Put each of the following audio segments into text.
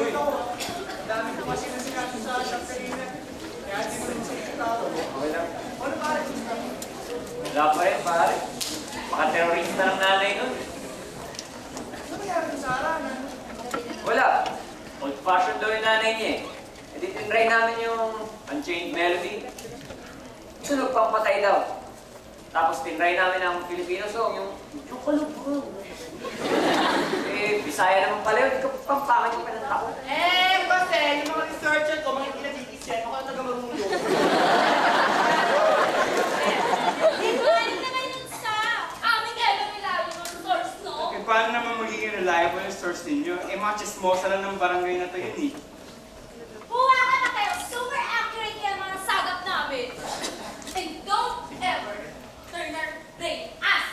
Ang dami ko kasi nasinabi sa shop kanina. Kaya hindi mo naman sa tao. Okay lang. Ano pare? Wala pa rin, pare. Baka terorista ng nanay nun. Ano nangyari sa Sarah? Wala. Old-fashioned daw yung nanay niya eh. E di tinry namin yung Unchained Melody. Sunog pampatay daw. Tapos tinry namin ang Filipino song, yung Chocolate. Eh, Bisaya naman pala yun. Ikaw pampakan yung pinanta ko. Kasi yung mga researcher ko, mga pinag-iisip, ako ang taga-marunong. Ano naman yun sa aming reliable ng source, no? Eh, paano naman magiging reliable yung source ninyo? Eh, mga chismosa lang ng barangay na to yun eh. Huwa ka na kayo! Super accurate yung mga sagap namin! And don't ever turn our brain us!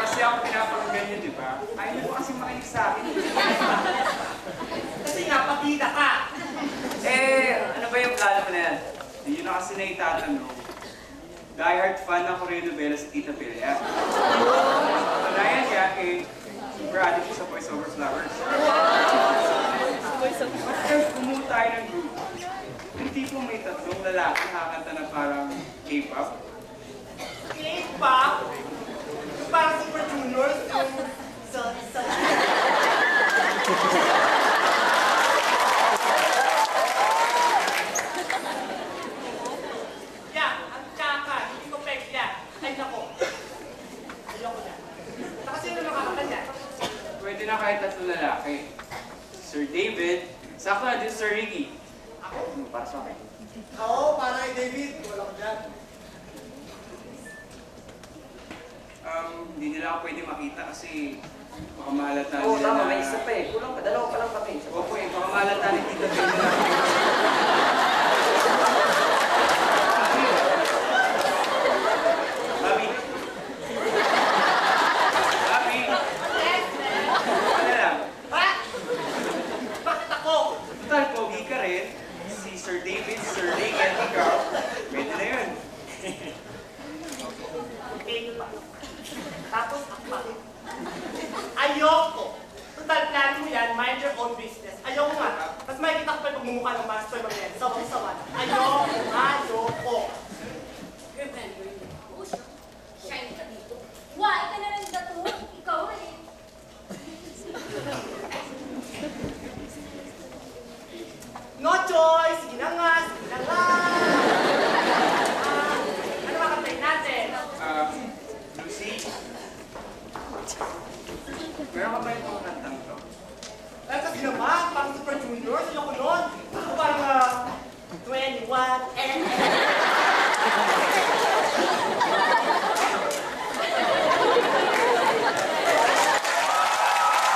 Kasi ako pinapakinggan nyo, di ba? Ayaw nyo kasi makinig sa akin. Kasi nga, pakita ka! Eh, ano ba yung plano mo na yan? Hindi nyo na kasi naitatanong. Die-hard fan ako rin novela si Tita Perea. Panayan niya, eh, super addict siya sa Voice Over Flowers. Mas kumuha tayo ng group. Yung tipo may tatlong lalaki nakakanta na parang K-pop. K-pop? Parang Super Juniors, yung sa... Yeah, ang tsaka, hindi ko peg yan. Ay, nako. Ayoko na. Saka sino makakakanya? Pwede na kahit tatlong lalaki. Sir David, sakto na din Sir Ricky. Ano, para sa akin? Oo, para kay David. Wala ko dyan. Hindi nila ako pwede makita kasi baka mahalata Oo, nila tama. na... May isa pa eh. Kulang pa. Dalawa pa lang kami. Opo eh, baka mahalata ni Tita Perea na... Bobby. Bobby. Ano lang? Ha? Bakit ako? Total, pogi ka rin. Si Sir David, Sir Rick, at ikaw. Pwede na yun. K-pop. Tapos ako. Ayoko. Total plan mo yan, mind your own business. Ayoko nga. Mas makikita ko pa yung pagmumukha ng master mo yan. Sawang-sawan. Ayoko. Remember you, push. Shine ka dito. Why ka na lang dato? Ikaw eh. No choice! Sige na nga! Sige na nga! Ano ba kapatid natin? Lucy? Meron ka ba yung mga kantang to? Eh kasi naman, parang Super Juniors, ayoko nun.